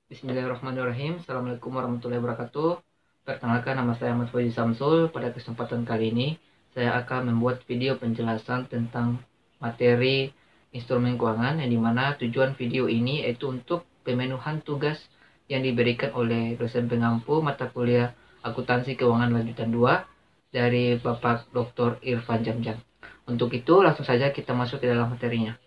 Bismillahirrahmanirrahim. Assalamualaikum warahmatullahi wabarakatuh. Perkenalkan, nama saya Ahmad Fauzi Samsul. Pada kesempatan kali ini, saya akan membuat video penjelasan tentang materi instrumen keuangan, yang dimana tujuan video ini yaitu untuk pemenuhan tugas yang diberikan oleh dosen pengampu mata kuliah Akuntansi Keuangan Lanjutan 2 dari Bapak Dr. Irfan Jamjam. Untuk itu, langsung saja kita masuk ke dalam materinya.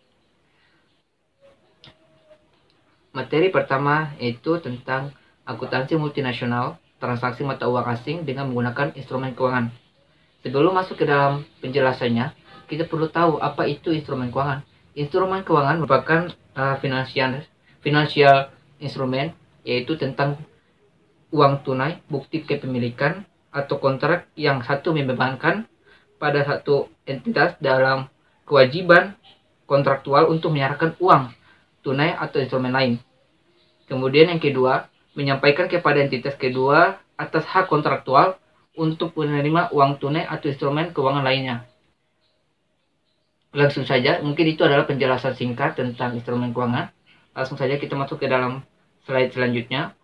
Materi pertama yaitu tentang akuntansi multinasional, transaksi mata uang asing dengan menggunakan instrumen keuangan. Sebelum masuk ke dalam penjelasannya, kita perlu tahu apa itu instrumen keuangan. Instrumen keuangan merupakan financial instrumen, yaitu tentang uang tunai, bukti kepemilikan, atau kontrak yang satu membebankan pada satu entitas dalam kewajiban kontraktual untuk menyerahkan uang tunai atau instrumen lain. Kemudian yang kedua, menyampaikan kepada entitas kedua atas hak kontraktual untuk menerima uang tunai atau instrumen keuangan lainnya. Langsung saja, mungkin itu adalah penjelasan singkat tentang instrumen keuangan. Langsung saja kita masuk ke dalam slide selanjutnya.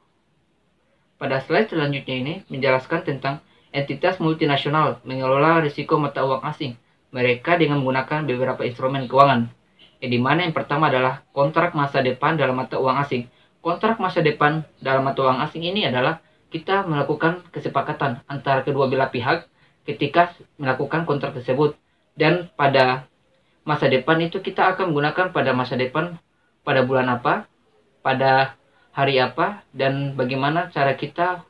Pada slide selanjutnya ini menjelaskan tentang entitas multinasional mengelola risiko mata uang asing mereka dengan menggunakan beberapa instrumen keuangan. Di mana yang pertama adalah kontrak masa depan dalam mata uang asing. Kontrak masa depan dalam mata uang asing ini adalah kita melakukan kesepakatan antara kedua belah pihak ketika melakukan kontrak tersebut. Dan pada masa depan itu kita akan menggunakan pada masa depan pada bulan apa, pada hari apa, dan bagaimana cara kita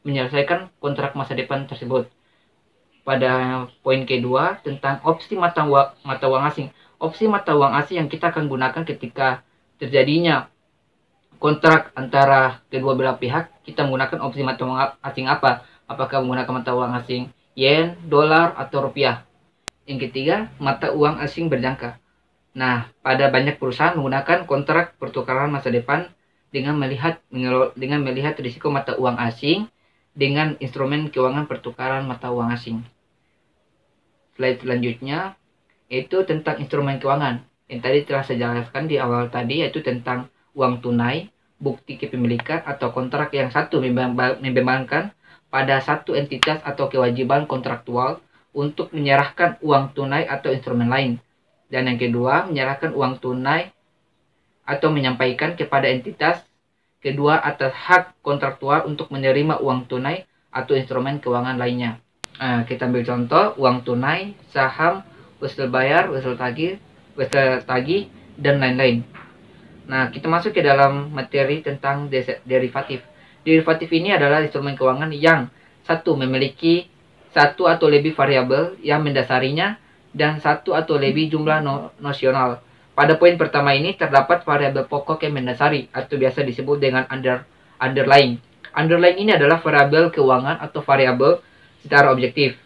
menyelesaikan kontrak masa depan tersebut. Pada poin kedua tentang opsi mata uang asing. Opsi mata uang asing yang kita akan gunakan ketika terjadinya kontrak antara kedua belah pihak, kita menggunakan opsi mata uang asing apa? Apakah menggunakan mata uang asing yen, dolar, atau rupiah? Yang ketiga, mata uang asing berjangka. Nah, pada banyak perusahaan menggunakan kontrak pertukaran masa depan dengan melihat risiko mata uang asing dengan instrumen keuangan pertukaran mata uang asing. Slide selanjutnya yaitu tentang instrumen keuangan. Yang tadi telah saya jelaskan di awal tadi, yaitu tentang uang tunai, bukti kepemilikan atau kontrak yang satu membebankan pada satu entitas atau kewajiban kontraktual untuk menyerahkan uang tunai atau instrumen lain. Dan yang kedua, menyerahkan uang tunai atau menyampaikan kepada entitas kedua atas hak kontraktual untuk menerima uang tunai atau instrumen keuangan lainnya. Kita ambil contoh, uang tunai, saham, usul bayar, usul tagih, dan lain-lain. Nah, kita masuk ke dalam materi tentang derivatif. Derivatif ini adalah instrumen keuangan yang satu memiliki satu atau lebih variabel yang mendasarinya dan satu atau lebih jumlah nosional. Pada poin pertama ini terdapat variabel pokok yang mendasari atau biasa disebut dengan underlying. Underlying ini adalah variabel keuangan atau variabel secara objektif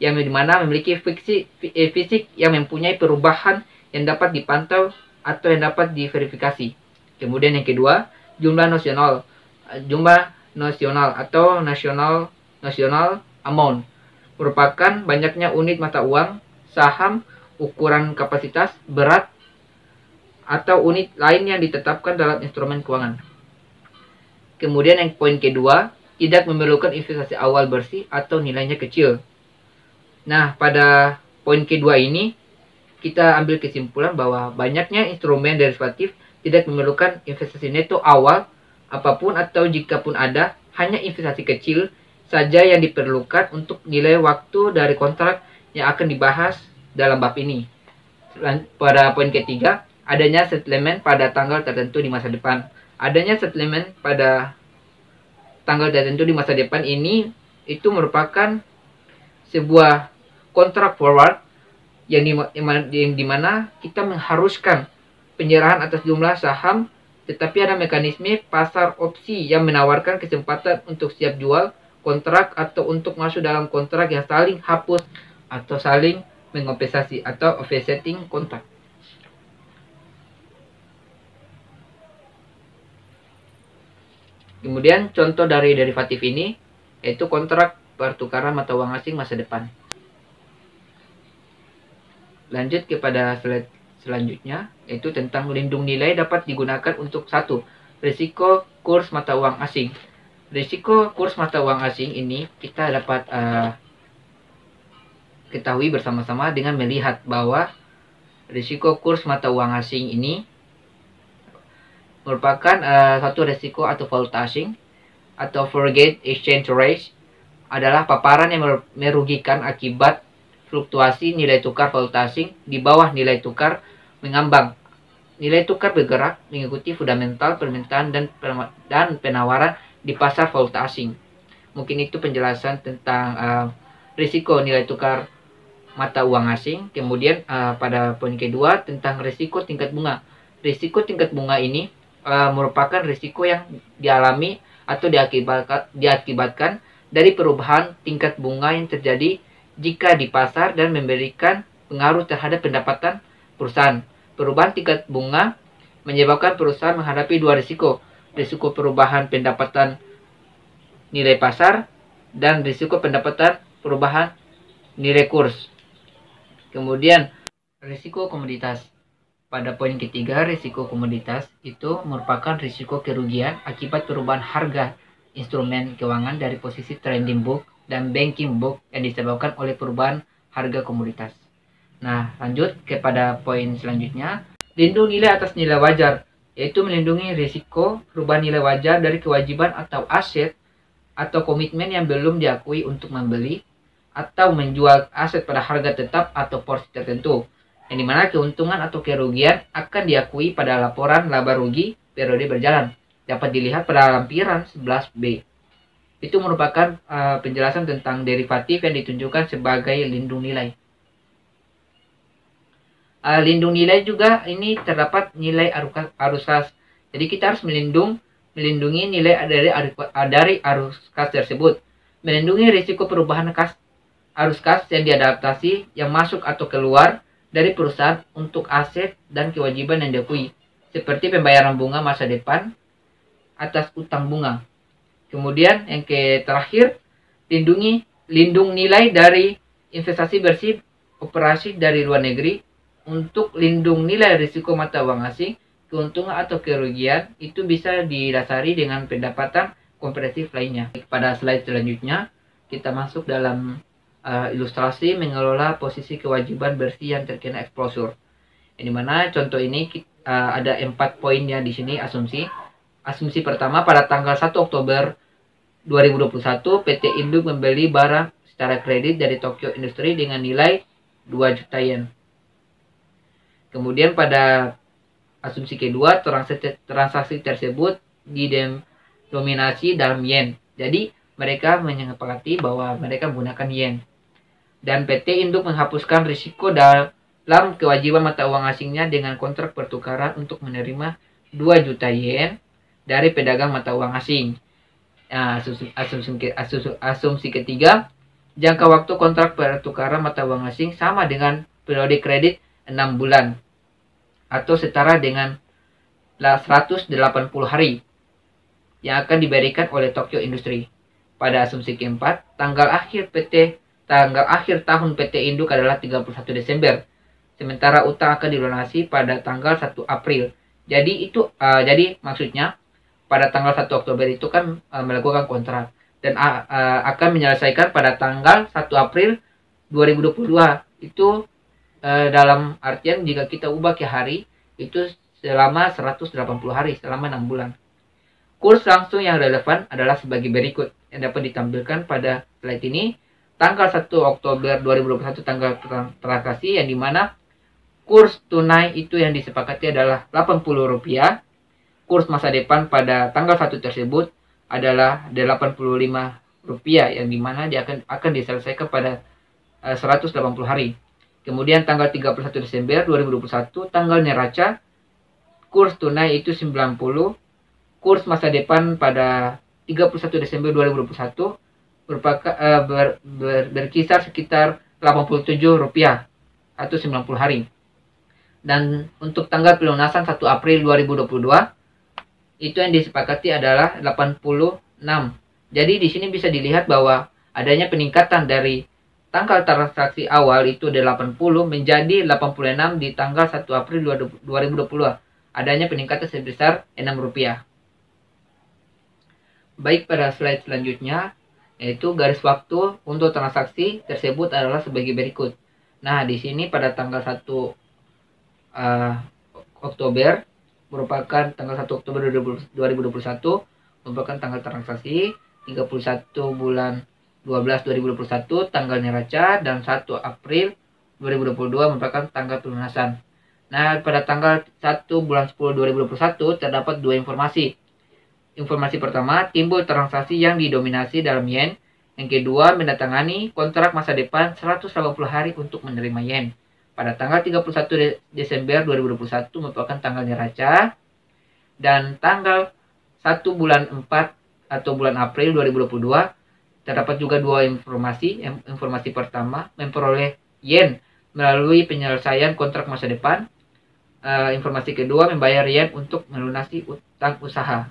yang dimana memiliki fisik yang mempunyai perubahan yang dapat dipantau atau yang dapat diverifikasi. Kemudian yang kedua, jumlah nosional atau national amount merupakan banyaknya unit mata uang, saham, ukuran kapasitas, berat, atau unit lain yang ditetapkan dalam instrumen keuangan. Kemudian yang poin kedua, tidak memerlukan investasi awal bersih atau nilainya kecil. Nah, pada poin kedua ini, kita ambil kesimpulan bahwa banyaknya instrumen derivatif tidak memerlukan investasi neto awal apapun atau jika pun ada, hanya investasi kecil saja yang diperlukan untuk nilai waktu dari kontrak yang akan dibahas dalam bab ini. Pada poin ketiga, adanya settlement pada tanggal tertentu di masa depan. Adanya settlement pada tanggal tertentu di masa depan ini itu merupakan sebuah kontrak forward yang dimana kita mengharuskan penyerahan atas jumlah saham, tetapi ada mekanisme pasar opsi yang menawarkan kesempatan untuk siap jual kontrak atau untuk masuk dalam kontrak yang saling hapus atau saling mengompensasi atau offsetting kontrak. Kemudian contoh dari derivatif ini yaitu kontrak pertukaran mata uang asing masa depan. Lanjut kepada slide selanjutnya, yaitu tentang lindung nilai dapat digunakan untuk satu, risiko kurs mata uang asing. Risiko kurs mata uang asing ini kita dapat ketahui bersama-sama dengan melihat bahwa risiko kurs mata uang asing ini merupakan satu risiko atau valuta asing atau foreign exchange rate adalah paparan yang merugikan akibat fluktuasi nilai tukar valuta asing di bawah nilai tukar mengambang. Nilai tukar bergerak mengikuti fundamental permintaan dan penawaran di pasar valuta asing. Mungkin itu penjelasan tentang risiko nilai tukar mata uang asing. Kemudian pada poin kedua tentang risiko tingkat bunga. Risiko tingkat bunga ini merupakan risiko yang dialami atau diakibatkan dari perubahan tingkat bunga yang terjadi jika di pasar dan memberikan pengaruh terhadap pendapatan perusahaan. Perubahan tingkat bunga menyebabkan perusahaan menghadapi dua risiko. Risiko perubahan pendapatan nilai pasar dan risiko pendapatan perubahan nilai kurs. Kemudian risiko komoditas. Pada poin ketiga, risiko komoditas itu merupakan risiko kerugian akibat perubahan harga instrumen keuangan dari posisi trading book dan banking book yang disebabkan oleh perubahan harga komoditas. Nah, lanjut kepada poin selanjutnya, lindung nilai atas nilai wajar, yaitu melindungi risiko perubahan nilai wajar dari kewajiban atau aset atau komitmen yang belum diakui untuk membeli atau menjual aset pada harga tetap atau porsi tertentu, yang dimana keuntungan atau kerugian akan diakui pada laporan laba rugi periode berjalan. Dapat dilihat pada lampiran 11B. Itu merupakan penjelasan tentang derivatif yang ditunjukkan sebagai lindung nilai. Lindung nilai juga ini terdapat nilai arus kas. Jadi kita harus melindungi nilai dari arus kas tersebut. Melindungi risiko perubahan arus kas yang diadaptasi yang masuk atau keluar dari perusahaan untuk aset dan kewajiban yang diakui, seperti pembayaran bunga masa depan atas utang bunga. Kemudian yang terakhir, lindung nilai dari investasi bersih operasi dari luar negeri. Untuk lindung nilai risiko mata uang asing, keuntungan atau kerugian itu bisa didasari dengan pendapatan komprehensif lainnya. Pada slide selanjutnya, kita masuk dalam ilustrasi mengelola posisi kewajiban bersih yang terkena exposure. Yang dimana contoh ini ada 4 poinnya di sini asumsi. Asumsi pertama, pada tanggal 1 Oktober 2021, PT Induk membeli barang secara kredit dari Tokyo Industri dengan nilai 2 juta yen. Kemudian pada asumsi kedua, transaksi tersebut didominasi dalam yen. Jadi mereka menyepakati bahwa mereka menggunakan yen. Dan PT Induk menghapuskan risiko dalam kewajiban mata uang asingnya dengan kontrak pertukaran untuk menerima 2 juta yen dari pedagang mata uang asing. Asumsi ketiga, jangka waktu kontrak pertukaran mata uang asing sama dengan periode kredit 6 bulan atau setara dengan 180 hari yang akan diberikan oleh Tokyo Industri. Pada asumsi keempat, tanggal akhir tahun PT Induk adalah 31 Desember. Sementara utang akan dilunasi pada tanggal 1 April. Jadi maksudnya pada tanggal 1 Oktober itu kan melakukan kontrak dan akan menyelesaikan pada tanggal 1 April 2022. Itu dalam artian jika kita ubah ke hari itu selama 180 hari, selama 6 bulan. Kurs langsung yang relevan adalah sebagai berikut yang dapat ditampilkan pada slide ini. Tanggal 1 Oktober 2021 tanggal transaksi yang dimana kurs tunai itu yang disepakati adalah Rp80. Kurs masa depan pada tanggal 1 tersebut adalah Rp85 yang dimana dia akan diselesaikan pada 180 hari. Kemudian tanggal 31 Desember 2021 tanggal neraca kurs tunai itu 90. Kurs masa depan pada 31 Desember 2021 berkisar sekitar Rp87 atau 90 hari. Dan untuk tanggal pelunasan 1 April 2022 itu yang disepakati adalah 86. Jadi di sini bisa dilihat bahwa adanya peningkatan dari tanggal transaksi awal itu 80 menjadi 86 di tanggal 1 April 2020. Adanya peningkatan sebesar Rp6. Baik, pada slide selanjutnya, yaitu garis waktu untuk transaksi tersebut adalah sebagai berikut. Nah, di sini pada tanggal 1 Oktober merupakan tanggal 1 Oktober 2021 merupakan tanggal transaksi, 31 bulan 12 2021 tanggal neraca, dan 1 April 2022 merupakan tanggal pelunasan. Nah, pada tanggal 1 bulan 10 2021 terdapat dua informasi. Informasi pertama, timbul transaksi yang didominasi dalam yen. Yang kedua, mendatangani kontrak masa depan 180 hari untuk menerima yen. Pada tanggal 31 Desember 2021 merupakan tanggal neraca, dan tanggal 1 bulan 4 atau bulan April 2022 terdapat juga dua informasi. Informasi pertama, memperoleh yen melalui penyelesaian kontrak masa depan. Informasi kedua, membayar yen untuk melunasi utang usaha.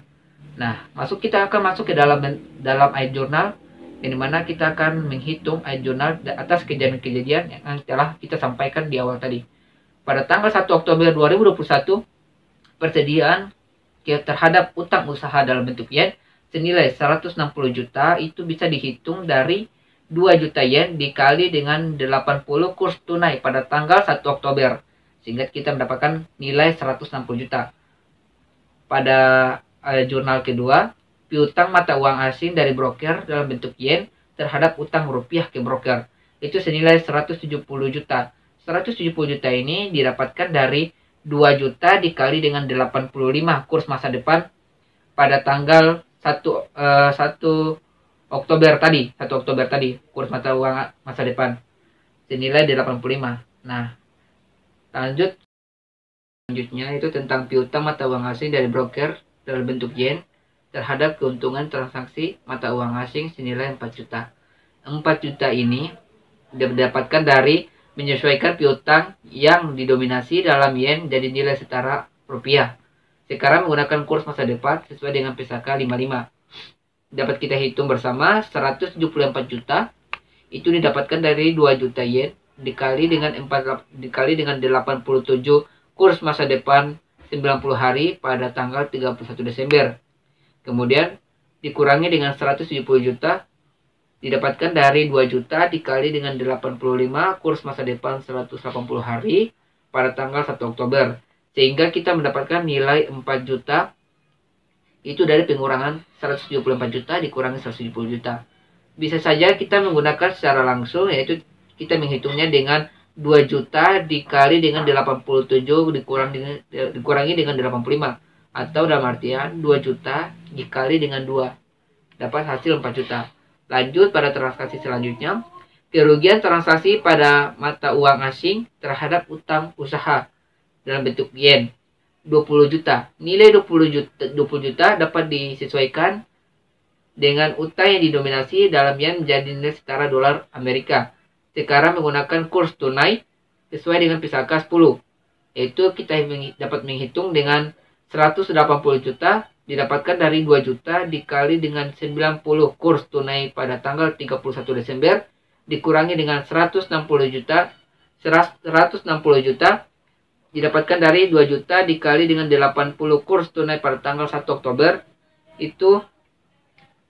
Nah, kita akan masuk ke dalam ayat jurnal, yang dimana kita akan menghitung ayat jurnal atas kejadian-kejadian yang telah kita sampaikan di awal tadi. Pada tanggal 1 Oktober 2021, persediaan terhadap utang usaha dalam bentuk yen senilai 160 juta itu bisa dihitung dari 2 juta yen dikali dengan 80 kurs tunai pada tanggal 1 Oktober, sehingga kita mendapatkan nilai 160 juta. Pada jurnal kedua, piutang mata uang asing dari broker dalam bentuk yen terhadap utang rupiah ke broker itu senilai 170 juta. 170 juta ini didapatkan dari 2 juta dikali dengan 85 kurs masa depan pada tanggal 1 Oktober tadi, kurs mata uang masa depan senilai 85. Nah, selanjutnya itu tentang piutang mata uang asing dari broker dalam bentuk yen terhadap keuntungan transaksi mata uang asing senilai 4 juta. 4 juta ini didapatkan dari menyesuaikan piutang yang didominasi dalam yen jadi nilai setara rupiah. Sekarang menggunakan kurs masa depan sesuai dengan PSAK 55. Dapat kita hitung bersama, 174 juta itu didapatkan dari 2 juta yen dikali dengan 87 kurs masa depan 90 hari pada tanggal 31 Desember. Kemudian dikurangi dengan 170 juta didapatkan dari 2 juta dikali dengan 85 kurs masa depan 180 hari pada tanggal 1 Oktober. Sehingga kita mendapatkan nilai 4 juta itu dari pengurangan 174 juta dikurangi 170 juta. Bisa saja kita menggunakan secara langsung, yaitu kita menghitungnya dengan 2 juta dikali dengan 87 dikurangi dengan 85. Atau dalam artian 2 juta dikali dengan 2. Dapat hasil 4 juta. Lanjut pada transaksi selanjutnya. Kerugian transaksi pada mata uang asing terhadap utang usaha dalam bentuk yen 20 juta. Nilai 20 juta dapat disesuaikan dengan utang yang didominasi dalam yen menjadi nilai setara dolar Amerika. Sekarang menggunakan kurs tunai sesuai dengan PSAK 10. Yaitu kita dapat menghitung dengan 180 juta didapatkan dari 2 juta dikali dengan 90 kurs tunai pada tanggal 31 Desember dikurangi dengan 160 juta didapatkan dari 2 juta dikali dengan 80 kurs tunai pada tanggal 1 Oktober itu,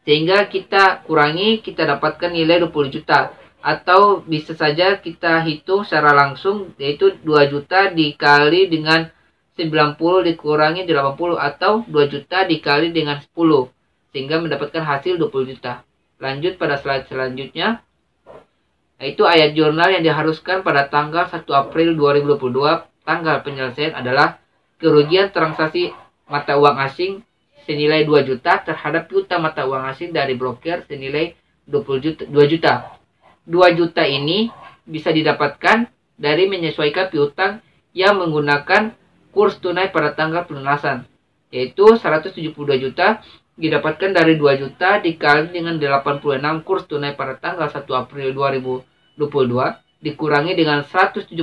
sehingga kita kurangi, kita dapatkan nilai 20 juta. Atau bisa saja kita hitung secara langsung, yaitu 2 juta dikali dengan 90 dikurangi 80, atau 2 juta dikali dengan 10, sehingga mendapatkan hasil 20 juta. Lanjut pada slide selanjutnya, yaitu ayat jurnal yang diharuskan pada tanggal 1 April 2022. Tanggal penyelesaian adalah kerugian transaksi mata uang asing senilai 2 juta terhadap piutang mata uang asing dari broker senilai 2 juta. 2 juta ini bisa didapatkan dari menyesuaikan piutang yang menggunakan kurs tunai pada tanggal pelunasan, yaitu 172 juta didapatkan dari 2 juta dikali dengan 86 kurs tunai pada tanggal 1 April 2022 dikurangi dengan 174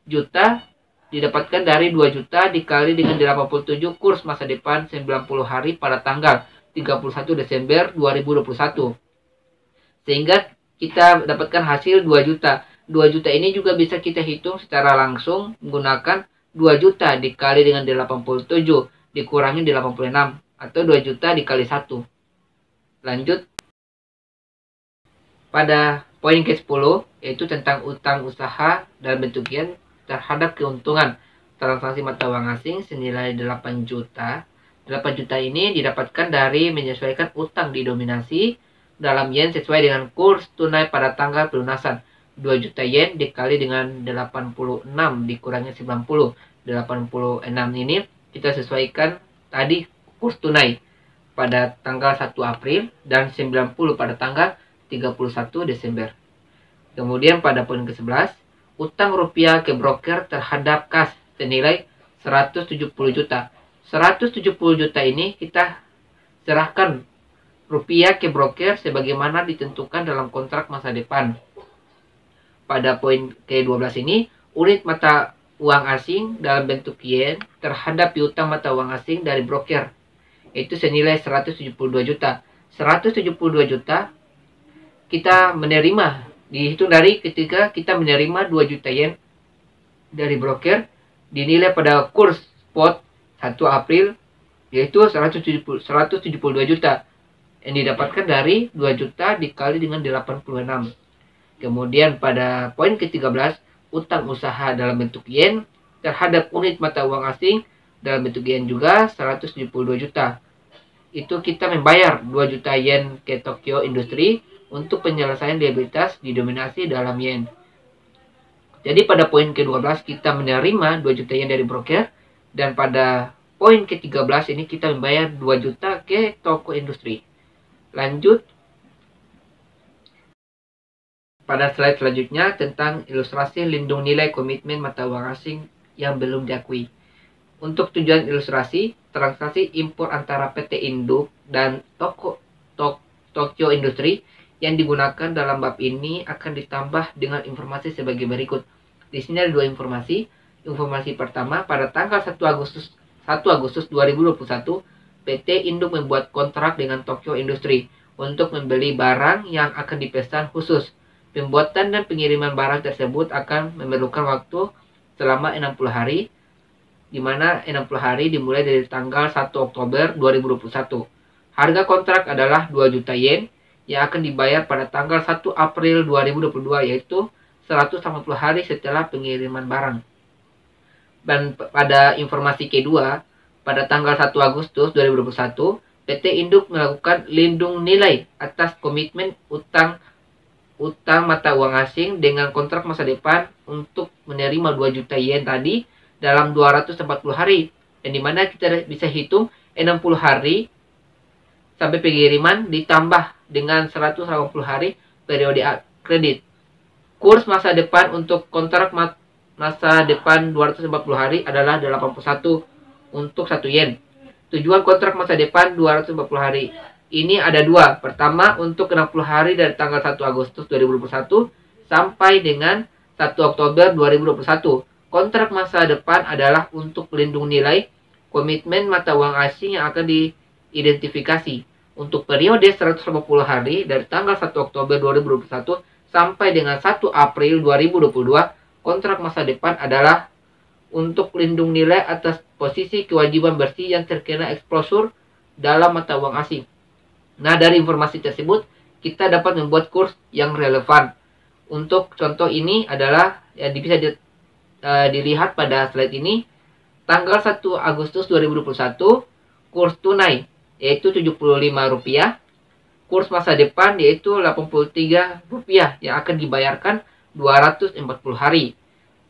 juta didapatkan dari 2 juta dikali dengan 87 kurs masa depan 90 hari pada tanggal 31 Desember 2021. Sehingga kita dapatkan hasil 2 juta. 2 juta ini juga bisa kita hitung secara langsung menggunakan 2 juta dikali dengan 87 dikurangi 86 atau 2 juta dikali 1. Lanjut pada poin ke-10, yaitu tentang utang usaha dalam bentuk yen terhadap keuntungan transaksi mata uang asing senilai 8 juta. 8 juta ini didapatkan dari menyesuaikan utang didominasi dalam yen sesuai dengan kurs tunai pada tanggal pelunasan. 2 juta yen dikali dengan 86 dikurangi 90. 86 ini kita sesuaikan tadi kurs tunai pada tanggal 1 April dan 90 pada tanggal 31 Desember. Kemudian pada poin ke-11, utang rupiah ke broker terhadap kas senilai 170 juta. 170 juta ini kita serahkan rupiah ke broker sebagaimana ditentukan dalam kontrak masa depan. Pada poin ke-12 ini, unit mata uang asing dalam bentuk yen terhadap piutang mata uang asing dari broker, yaitu senilai 172 juta. 172 juta kita menerima, dihitung dari ketika kita menerima 2 juta yen dari broker dinilai pada kurs spot 1 April, yaitu 172 juta yang didapatkan dari 2 juta dikali dengan 86. Kemudian pada poin ke-13, utang usaha dalam bentuk yen terhadap unit mata uang asing dalam bentuk yen juga 172 juta. Itu kita membayar 2 juta yen ke Tokyo Industri untuk penyelesaian liabilitas didominasi dalam yen. Jadi pada poin ke-12 kita menerima 2 juta yen dari broker, dan pada poin ke-13 ini kita membayar 2 juta ke toko industri. Lanjut pada slide selanjutnya tentang ilustrasi lindung nilai komitmen mata uang asing yang belum diakui. Untuk tujuan ilustrasi, transaksi impor antara PT Induk dan Tokyo Industri yang digunakan dalam bab ini akan ditambah dengan informasi sebagai berikut. Di sini ada 2 informasi. Informasi pertama, pada tanggal 1 Agustus 2021, PT Induk membuat kontrak dengan Tokyo Industri untuk membeli barang yang akan dipesan khusus. Pembuatan dan pengiriman barang tersebut akan memerlukan waktu selama 60 hari, di mana 60 hari dimulai dari tanggal 1 Oktober 2021. Harga kontrak adalah 2 juta yen yang akan dibayar pada tanggal 1 April 2022, yaitu 180 hari setelah pengiriman barang. Dan pada informasi kedua, pada tanggal 1 Agustus 2021, PT Induk melakukan lindung nilai atas komitmen utang mata uang asing dengan kontrak masa depan untuk menerima 2 juta yen tadi dalam 240 hari. Dan dimana kita bisa hitung 60 hari sampai pengiriman ditambah dengan 180 hari periode kredit. Kurs masa depan untuk kontrak masa depan 240 hari adalah 81 untuk 1 yen. Tujuan kontrak masa depan 240 hari ini ada 2. Pertama, untuk 60 hari dari tanggal 1 Agustus 2021 sampai dengan 1 Oktober 2021. Kontrak masa depan adalah untuk pelindung nilai komitmen mata uang asing yang akan diidentifikasi. Untuk periode 180 hari dari tanggal 1 Oktober 2021 sampai dengan 1 April 2022, kontrak masa depan adalah untuk pelindung nilai atas posisi kewajiban bersih yang terkena eksposur dalam mata uang asing. Nah, dari informasi tersebut, kita dapat membuat kurs yang relevan. Untuk contoh ini adalah, yang bisa dilihat pada slide ini, tanggal 1 Agustus 2021, kurs tunai yaitu Rp75, kurs masa depan yaitu Rp83 yang akan dibayarkan 240 hari.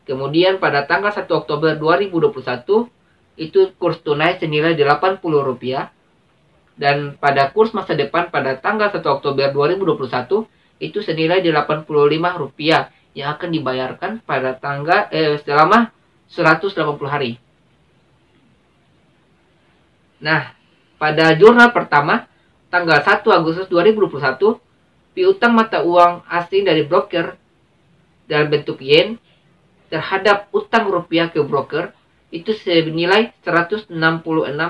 Kemudian pada tanggal 1 Oktober 2021, itu kurs tunai senilai Rp80. Dan pada kurs masa depan pada tanggal 1 Oktober 2021 itu senilai Rp85 yang akan dibayarkan pada selama 180 hari. Nah, pada jurnal pertama tanggal 1 Agustus 2021, piutang mata uang asing dari broker dalam bentuk yen terhadap utang rupiah ke broker itu senilai 166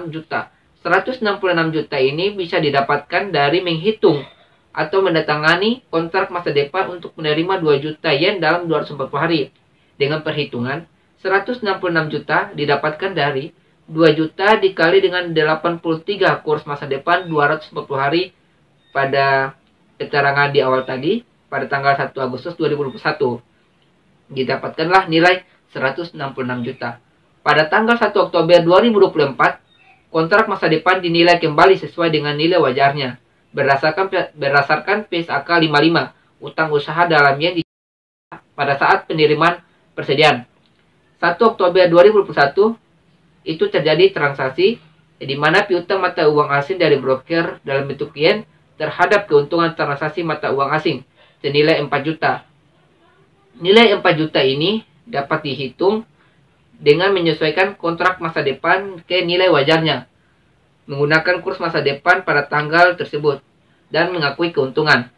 juta. 166 juta ini bisa didapatkan dari menghitung atau mendatangani kontrak masa depan untuk menerima 2 juta yen dalam 240 hari. Dengan perhitungan, 166 juta didapatkan dari 2 juta dikali dengan 83 kurs masa depan 240 hari pada keterangan di awal tadi, pada tanggal 1 Agustus 2021, didapatkanlah nilai 166 juta. Pada tanggal 1 Oktober 2024, kontrak masa depan dinilai kembali sesuai dengan nilai wajarnya, berdasarkan PSAK 55, utang usaha dalam yen pada saat penerimaan persediaan. 1 Oktober 2021, itu terjadi transaksi di mana piutang mata uang asing dari broker dalam bentuk yen terhadap keuntungan transaksi mata uang asing senilai 4 juta. Nilai 4 juta ini dapat dihitung dengan menyesuaikan kontrak masa depan ke nilai wajarnya, menggunakan kurs masa depan pada tanggal tersebut, dan mengakui keuntungan.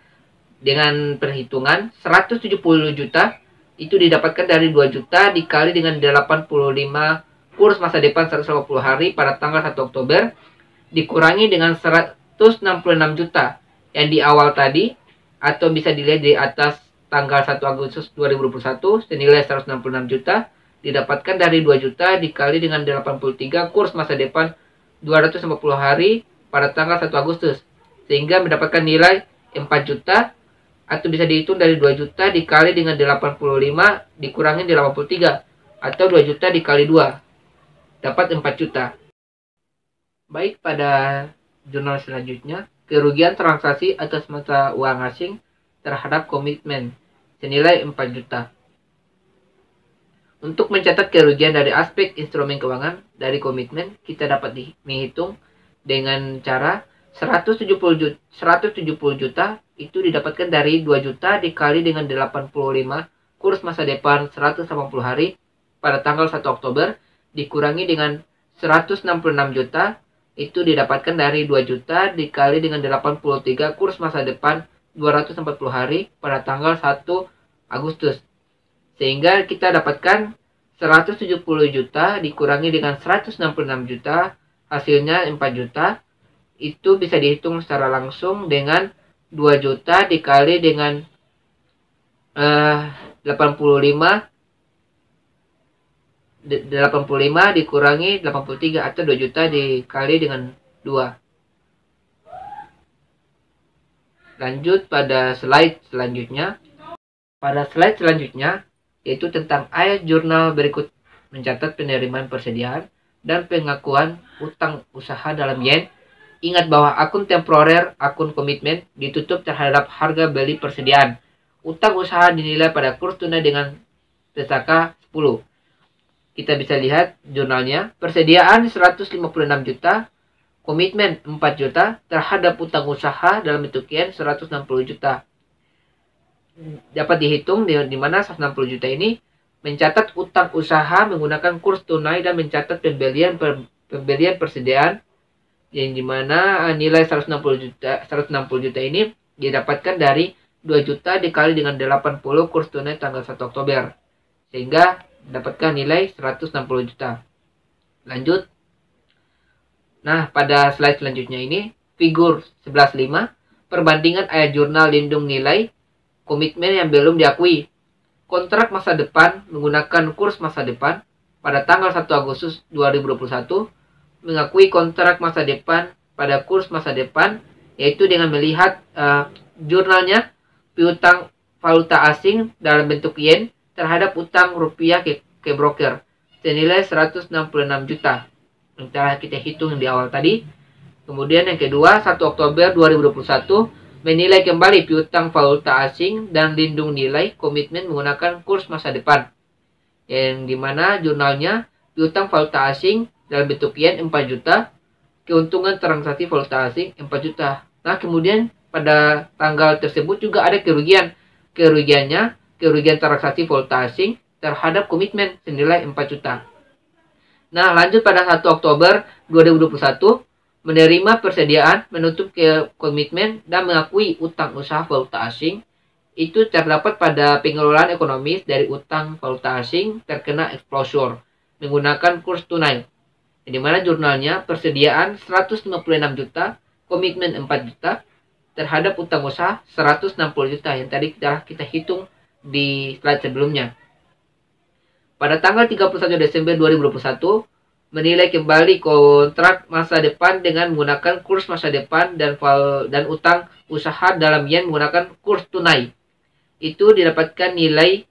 Dengan perhitungan 170 juta itu didapatkan dari 2 juta dikali dengan 85 kurs masa depan 150 hari pada tanggal 1 Oktober dikurangi dengan 166 juta yang di awal tadi, atau bisa dilihat di atas tanggal 1 Agustus 2021 senilai 166 juta didapatkan dari 2 juta dikali dengan 83 kurs masa depan 250 hari pada tanggal 1 Agustus, sehingga mendapatkan nilai 4 juta, atau bisa dihitung dari 2 juta dikali dengan 85 dikurangi 83, atau 2 juta dikali 2 dapat 4 juta. Baik, pada jurnal selanjutnya, kerugian transaksi atas mata uang asing terhadap komitmen senilai 4 juta. Untuk mencatat kerugian dari aspek instrumen keuangan dari komitmen, kita dapat menghitung dengan cara 170 juta itu didapatkan dari 2 juta dikali dengan 85 kurs masa depan 180 hari pada tanggal 1 Oktober dikurangi dengan 166 juta itu didapatkan dari 2 juta dikali dengan 83 kurs masa depan 240 hari pada tanggal 1 Agustus. Sehingga kita dapatkan 170 juta dikurangi dengan 166 juta, hasilnya 4 juta. Itu bisa dihitung secara langsung dengan 2 juta dikali dengan 85 dikurangi 83, atau 2 juta dikali dengan 2. Lanjut pada slide selanjutnya. Pada slide selanjutnya, yaitu tentang ayat jurnal berikut mencatat penerimaan persediaan dan pengakuan utang usaha dalam yen. Ingat bahwa akun temporer, akun komitmen ditutup terhadap harga beli persediaan. Utang usaha dinilai pada kurs tunai dengan PSAK 10. Kita bisa lihat jurnalnya, persediaan 156 juta, komitmen 4 juta, terhadap utang usaha dalam bentuk yen 160 juta. Dapat dihitung di mana 160 juta ini mencatat utang usaha menggunakan kurs tunai dan mencatat pembelian persediaan, yang dimana nilai 160 juta ini didapatkan dari 2 juta dikali dengan 80 kurs tunai tanggal 1 Oktober, sehingga dapatkan nilai 160 juta. Lanjut. Nah, pada slide selanjutnya ini, figur 11.5, perbandingan ayat jurnal lindung nilai komitmen yang belum diakui. Kontrak masa depan menggunakan kurs masa depan pada tanggal 1 Agustus 2021 mengakui kontrak masa depan pada kurs masa depan, yaitu dengan melihat jurnalnya piutang valuta asing dalam bentuk yen terhadap utang rupiah ke broker senilai 166 juta. Yang telah kita hitung di awal tadi. Kemudian yang kedua, 1 Oktober 2021 menilai kembali piutang valuta asing dan lindung nilai komitmen menggunakan kurs masa depan, yang dimana jurnalnya piutang valuta asing dalam bentuk yen 4 juta, keuntungan transaksi valuta asing 4 juta. Nah, kemudian pada tanggal tersebut juga ada kerugian. Kerugian transaksi valuta asing terhadap komitmen senilai 4 juta. Nah, lanjut pada 1 Oktober 2021, menerima persediaan, menutup ke komitmen, dan mengakui utang usaha valuta asing. Itu terdapat pada pengelolaan ekonomis dari utang valuta asing terkena exposure menggunakan kurs tunai. Di mana jurnalnya persediaan 156 juta, komitmen 4 juta, terhadap utang usaha 160 juta yang tadi kita hitung di slide sebelumnya. Pada tanggal 31 Desember 2021, menilai kembali kontrak masa depan dengan menggunakan kurs masa depan dan utang usaha dalam yen menggunakan kurs tunai. Itu didapatkan nilai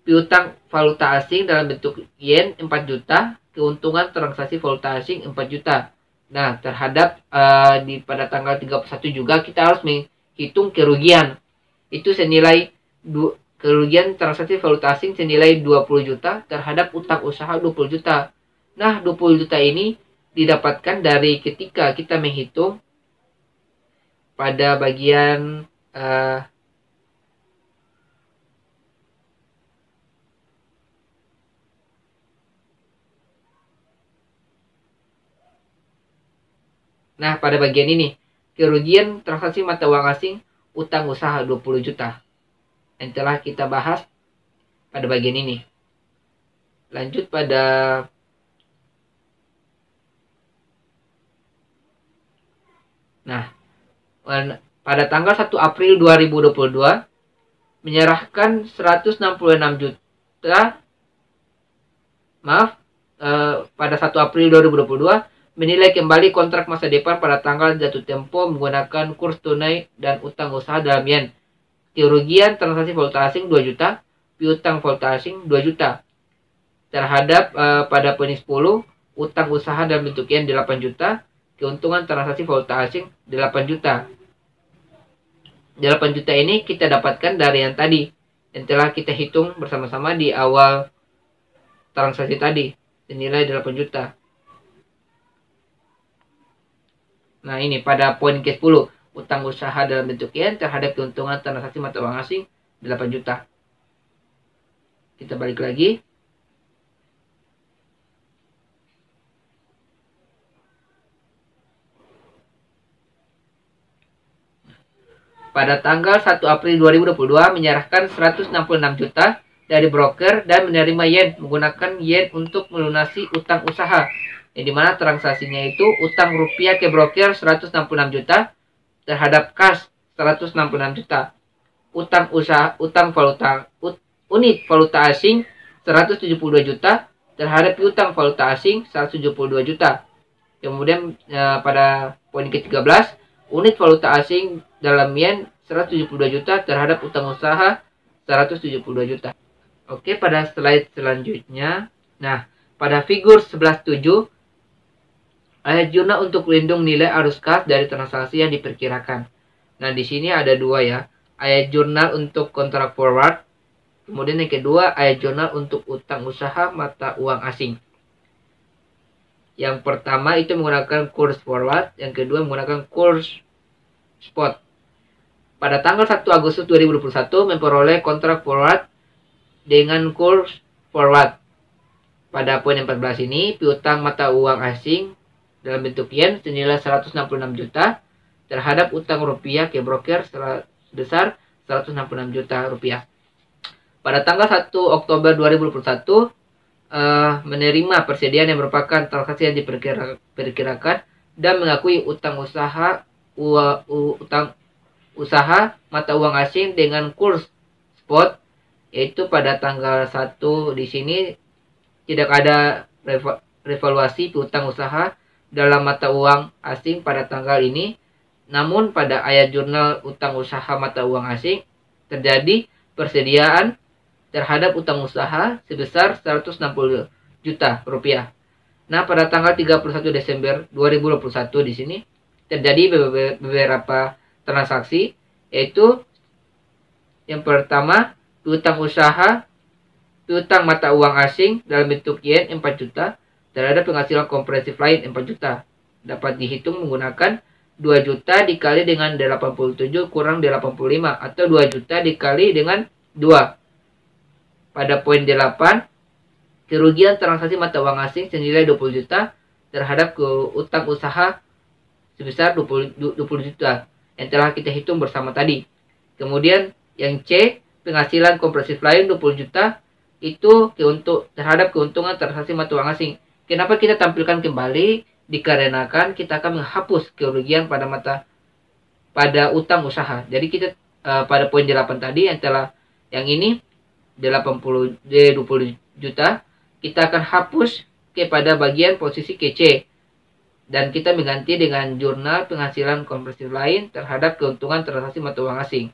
piutang valuta asing dalam bentuk yen 4 juta, keuntungan transaksi valuta asing 4 juta. Nah, terhadap pada tanggal 31 juga kita harus menghitung kerugian. Itu senilai kerugian transaksi valuta asing senilai 20 juta terhadap utang usaha 20 juta. Nah, 20 juta ini didapatkan dari ketika kita menghitung pada bagian pada bagian ini, kerugian transaksi mata uang asing utang usaha 20 juta. Yang telah kita bahas pada bagian ini. Lanjut pada pada tanggal 1 April 2022 menyerahkan 166 juta pada 1 April 2022 menilai kembali kontrak masa depan pada tanggal jatuh tempo menggunakan kurs tunai dan utang usaha dalam yen. Kerugian transaksi valuta asing 2 juta, piutang valuta asing 2 juta. Terhadap pada poin 10, utang usaha dalam bentuk yen 8 juta, keuntungan transaksi valuta asing 8 juta. 8 juta ini kita dapatkan dari yang tadi, yang telah kita hitung bersama-sama di awal transaksi tadi, senilai 8 juta. Nah, ini pada poin ke-10, utang usaha dalam bentuk yen terhadap keuntungan transaksi mata uang asing 8 juta. Kita balik lagi. Pada tanggal 1 April 2022 menyerahkan 166 juta dari broker dan menerima yen menggunakan yen untuk melunasi utang usaha. Yang dimana transaksinya itu utang rupiah ke broker 166 juta terhadap kas 166 juta. Utang usaha, unit valuta asing 172 juta terhadap piutang valuta asing 172 juta. Kemudian pada poin ke-13, unit valuta asing dalam yen 172 juta terhadap utang usaha 172 juta. Oke, pada slide selanjutnya. Nah, pada figur 11.7, ayat jurnal untuk melindung nilai arus kas dari transaksi yang diperkirakan. Nah, di sini ada dua ya. Ayat jurnal untuk kontrak forward. Kemudian yang kedua, ayat jurnal untuk utang usaha mata uang asing. Yang pertama itu menggunakan kurs forward, yang kedua menggunakan kurs spot. Pada tanggal 1 Agustus 2021 memperoleh kontrak forward dengan kurs forward. Pada poin 14 ini, piutang mata uang asing dalam bentuk yen senilai 166 juta terhadap utang rupiah ke broker sebesar 166 juta rupiah. Pada tanggal 1 Oktober 2021 menerima persediaan yang merupakan transaksi yang diperkirakan dan mengakui utang usaha mata uang asing dengan kurs spot, yaitu pada tanggal 1 di sini tidak ada revaluasi piutang usaha dalam mata uang asing pada tanggal ini. Namun pada ayat jurnal utang usaha mata uang asing terjadi persediaan terhadap utang usaha sebesar 160 juta rupiah. Nah, pada tanggal 31 Desember 2021 di sini terjadi beberapa transaksi, yaitu yang pertama, piutang usaha, piutang mata uang asing dalam bentuk yen 4 juta terhadap penghasilan komprehensif lain 4 juta. Dapat dihitung menggunakan 2 juta dikali dengan 87 kurang 85 atau 2 juta dikali dengan 2. Pada poin 8, kerugian transaksi mata uang asing senilai 20 juta terhadap utang usaha sebesar 20 juta yang telah kita hitung bersama tadi. Kemudian yang C, penghasilan komprehensif lain 20 juta itu terhadap keuntungan transaksi mata uang asing. Kenapa kita tampilkan kembali? Dikarenakan kita akan menghapus kerugian pada utang usaha. Jadi kita pada poin 8 tadi yang ini 20 juta, kita akan hapus kepada bagian posisi KC. Dan kita mengganti dengan jurnal penghasilan komprehensif lain terhadap keuntungan transaksi mata uang asing.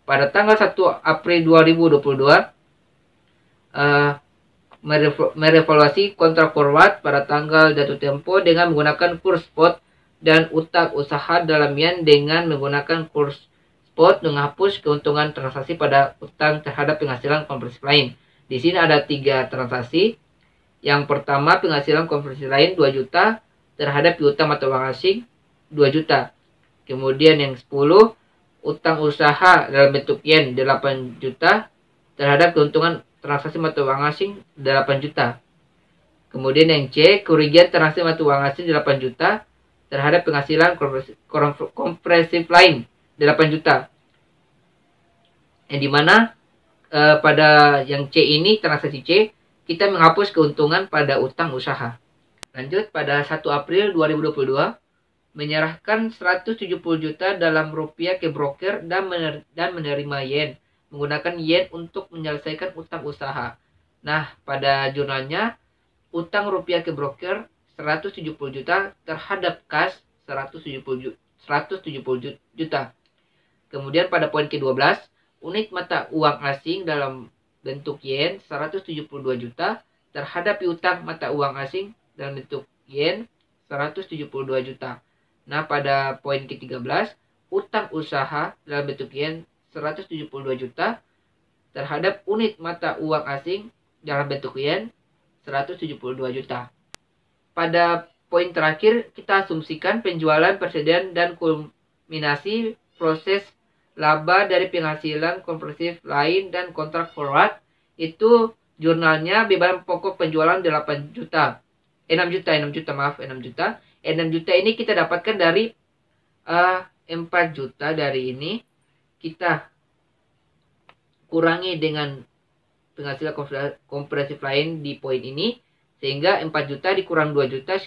Pada tanggal 1 April 2022, merevaluasi kontrak forward pada tanggal jatuh tempo dengan menggunakan kurs spot dan utang usaha dalam yen dengan menggunakan kurs spot menghapus keuntungan transaksi pada utang terhadap penghasilan komprehensif lain. Di sini ada 3 transaksi. Yang pertama, penghasilan komprehensif lain 2 juta terhadap piutang mata uang asing 2 juta. Kemudian yang 10, utang usaha dalam bentuk yen 8 juta terhadap keuntungan transaksi mata uang asing 8 juta. Kemudian yang C, kerugian transaksi mata uang asing 8 juta terhadap penghasilan komprehensif lain 8 juta. Yang dimana pada yang C ini, transaksi C, kita menghapus keuntungan pada utang usaha. Lanjut, pada 1 April 2022, menyerahkan 170 juta dalam rupiah ke broker dan menerima yen, menggunakan yen untuk menyelesaikan utang usaha. Nah, pada jurnalnya, utang rupiah ke broker 170 juta terhadap kas 170 juta. Kemudian pada poin ke-12, unit mata uang asing dalam bentuk yen 172 juta terhadap piutang mata uang asing dalam bentuk yen 172 juta. Nah, pada poin ke-13, utang usaha dalam bentuk yen 172 juta terhadap unit mata uang asing dalam bentuk yen 172 juta. Pada poin terakhir, kita asumsikan penjualan persediaan dan kulminasi proses laba dari penghasilan komprehensif lain dan kontrak forward. Itu jurnalnya beban pokok penjualan 6 juta. 6 juta ini kita dapatkan dari 4 juta dari ini kita kurangi dengan penghasilan komprehensif lain di poin ini, sehingga 4 juta dikurang 2 juta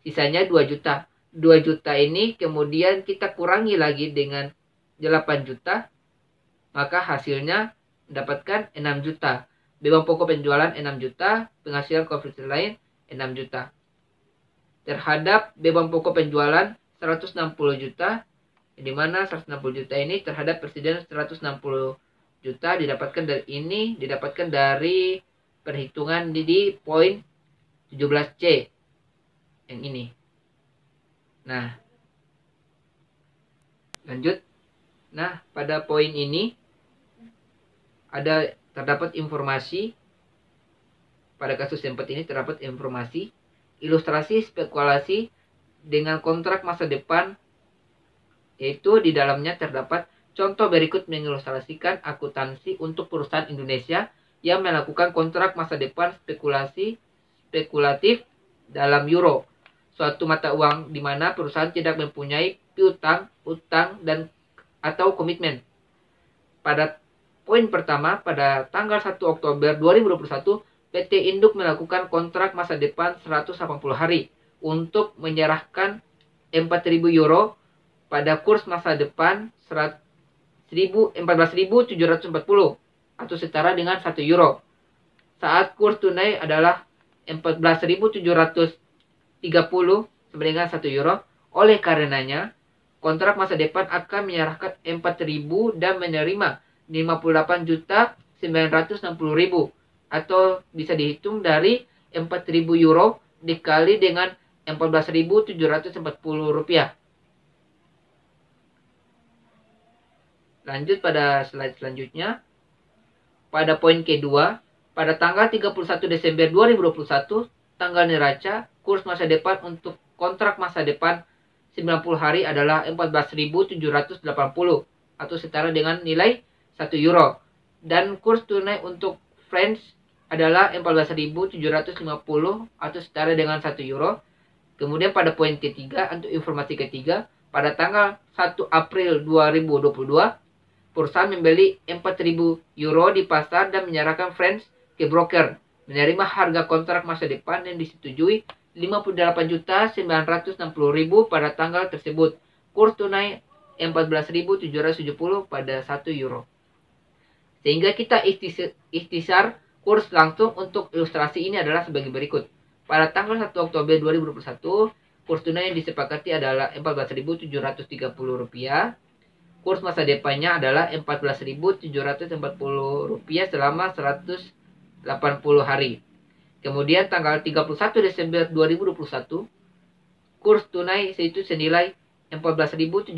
sisanya 2 juta. 2 juta ini kemudian kita kurangi lagi dengan 8 juta, maka hasilnya mendapatkan 6 juta. Beban pokok penjualan 6 juta, penghasilan komprehensif lain 6 juta. Terhadap beban pokok penjualan 160 juta, di mana 160 juta ini terhadap persediaan 160 juta didapatkan dari perhitungan di poin 17C yang ini. Nah, lanjut. Nah, pada poin ini terdapat informasi. Pada kasus yang 4 ini terdapat informasi ilustrasi spekulasi dengan kontrak masa depan, yaitu di dalamnya terdapat contoh berikut mengilustrasikan akuntansi untuk perusahaan Indonesia yang melakukan kontrak masa depan spekulatif dalam euro, suatu mata uang di mana perusahaan tidak mempunyai piutang, utang, dan atau komitmen. Pada poin pertama, pada tanggal 1 Oktober 2021, PT Induk melakukan kontrak masa depan 180 hari untuk menyerahkan 4.000 euro pada kurs masa depan 14.740 atau setara dengan 1 euro. Saat kurs tunai adalah 14.730 sama dengan 1 euro. Oleh karenanya, kontrak masa depan akan menyerahkan 4.000 dan menerima 58.960.000, atau bisa dihitung dari 4.000 euro dikali dengan 14.740 rupiah. Lanjut pada slide selanjutnya. Pada poin kedua, pada tanggal 31 Desember 2021, tanggal neraca, kurs masa depan untuk kontrak masa depan 90 hari adalah 14.780 atau setara dengan nilai 1 euro. Dan kurs tunai untuk French adalah 14.750 atau setara dengan 1 euro. Kemudian pada poin ketiga, untuk informasi ketiga, pada tanggal 1 April 2022, perusahaan membeli 4.000 euro di pasar dan menyerahkan French ke broker, menerima harga kontrak masa depan yang disetujui 58.960.000 pada tanggal tersebut. Kurs tunai 14.770 pada 1 euro. Sehingga kita ikhtisar kurs langsung untuk ilustrasi ini adalah sebagai berikut. pada tanggal 1 Oktober 2021, kurs tunai yang disepakati adalah Rp14.730. Kurs masa depannya adalah Rp14.740 selama 180 hari. Kemudian tanggal 31 Desember 2021, kurs tunai itu senilai 14.750.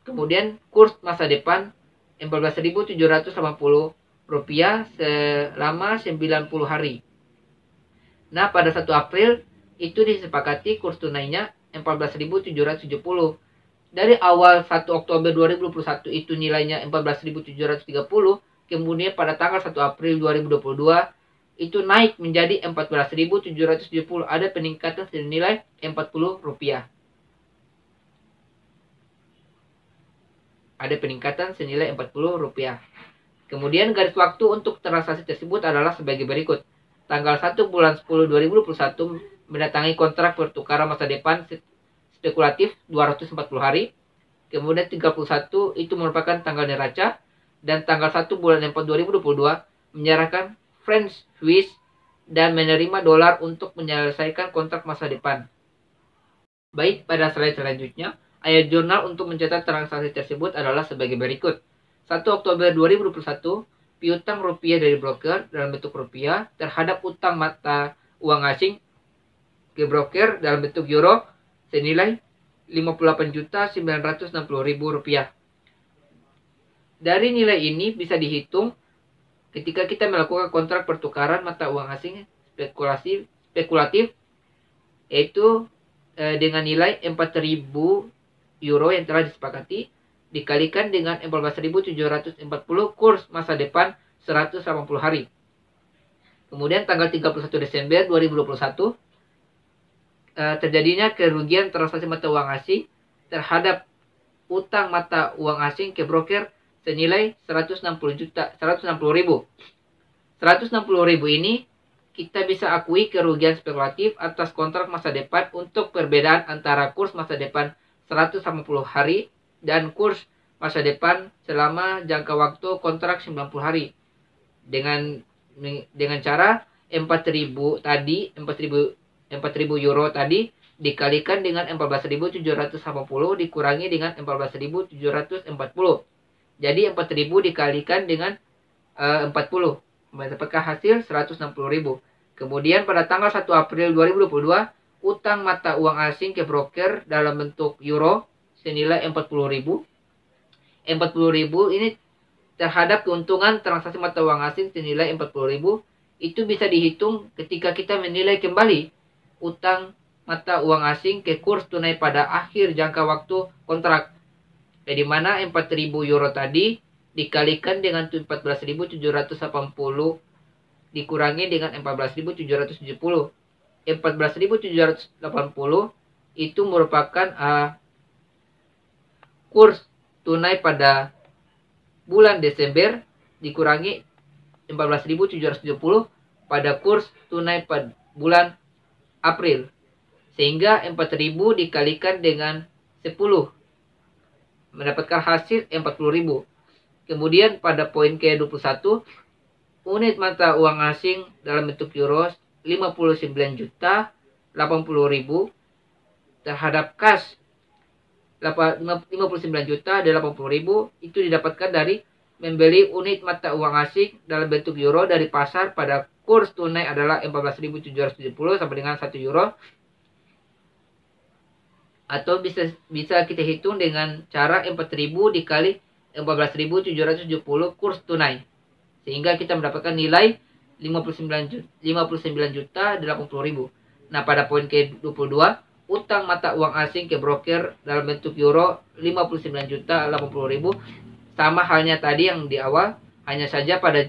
Kemudian kurs masa depan Rp14.780 selama 90 hari. Nah, pada 1 April itu disepakati kurs tunainya Rp14.770. Dari awal 1 Oktober 2021 itu nilainya Rp14.730, kemudian pada tanggal 1 April 2022 itu naik menjadi Rp14.770. Ada peningkatan senilai Rp40. Ada peningkatan senilai Rp40. Kemudian garis waktu untuk transaksi tersebut adalah sebagai berikut. Tanggal 1 bulan 10 2021 mendatangi kontrak pertukaran masa depan spekulatif 240 hari. Kemudian 31 itu merupakan tanggal neraca. Dan tanggal 1 bulan 4 2022 menyerahkan French Swiss dan menerima dolar untuk menyelesaikan kontrak masa depan. Baik, pada slide selanjutnya, ayat jurnal untuk mencatat transaksi tersebut adalah sebagai berikut. 1 Oktober 2021, piutang rupiah dari broker dalam bentuk rupiah terhadap utang mata uang asing ke broker dalam bentuk euro senilai Rp58.960.000. Dari nilai ini bisa dihitung ketika kita melakukan kontrak pertukaran mata uang asing spekulatif, yaitu dengan nilai 4.000 euro yang telah disepakati dikalikan dengan 14.740 kurs masa depan 180 hari. Kemudian tanggal 31 Desember 2021 terjadinya kerugian transaksi mata uang asing terhadap utang mata uang asing ke broker senilai 160.000. 160.000 ini kita bisa akui kerugian spekulatif atas kontrak masa depan untuk perbedaan antara kurs masa depan 180 hari dan kurs masa depan selama jangka waktu kontrak 90 hari. Dengan cara 4.000 tadi, 4.000 euro tadi dikalikan dengan 14.780 dikurangi dengan 14.740. Jadi 4.000 dikalikan dengan 40 mendapatkan hasil 160.000. Kemudian pada tanggal 1 April 2022 utang mata uang asing ke broker dalam bentuk euro senilai 40.000. 40.000 ini terhadap keuntungan transaksi mata uang asing senilai 40.000 itu bisa dihitung ketika kita menilai kembali utang mata uang asing ke kurs tunai pada akhir jangka waktu kontrak. Di mana 4.000 euro tadi dikalikan dengan 14.780 dikurangi dengan 14.770. 14.780 itu merupakan kurs tunai pada bulan Desember dikurangi 14.770 pada kurs tunai pada bulan April. Sehingga 4.000 dikalikan dengan 10 mendapatkan hasil 40.000. Kemudian pada poin ke-21, unit mata uang asing dalam bentuk euro 59.080.000 terhadap kas 59.080.000 itu didapatkan dari membeli unit mata uang asing dalam bentuk euro dari pasar pada kurs tunai adalah 14.770 sampai dengan 1 euro. Atau bisa kita hitung dengan cara 4.000 dikali 14.770 kurs tunai. Sehingga kita mendapatkan nilai 59.080.000. Nah, pada poin ke-22, utang mata uang asing ke broker dalam bentuk euro 59.080.000 sama halnya tadi yang di awal, hanya saja pada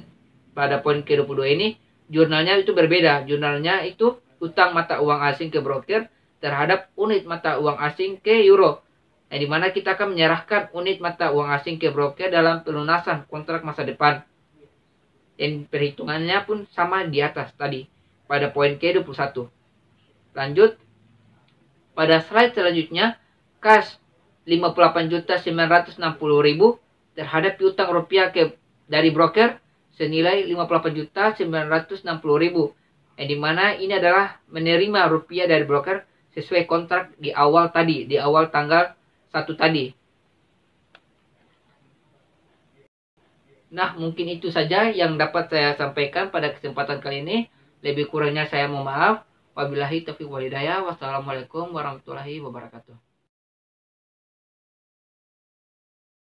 poin ke-22 ini jurnalnya itu berbeda. Jurnalnya itu utang mata uang asing ke broker terhadap unit mata uang asing ke euro. Nah, di mana kita akan menyerahkan unit mata uang asing ke broker dalam pelunasan kontrak masa depan. Dan perhitungannya pun sama di atas tadi pada poin ke-21. Lanjut, pada slide selanjutnya, kas 58.960.000 terhadap piutang rupiah dari broker senilai 58.960.000, yang dimana ini adalah menerima rupiah dari broker sesuai kontrak di awal tadi, di awal tanggal 1 tadi. Nah, mungkin itu saja yang dapat saya sampaikan pada kesempatan kali ini. Lebih kurangnya saya mohon maaf. Wabillahi taufiq wal hidayah. Wassalamualaikum warahmatullahi wabarakatuh.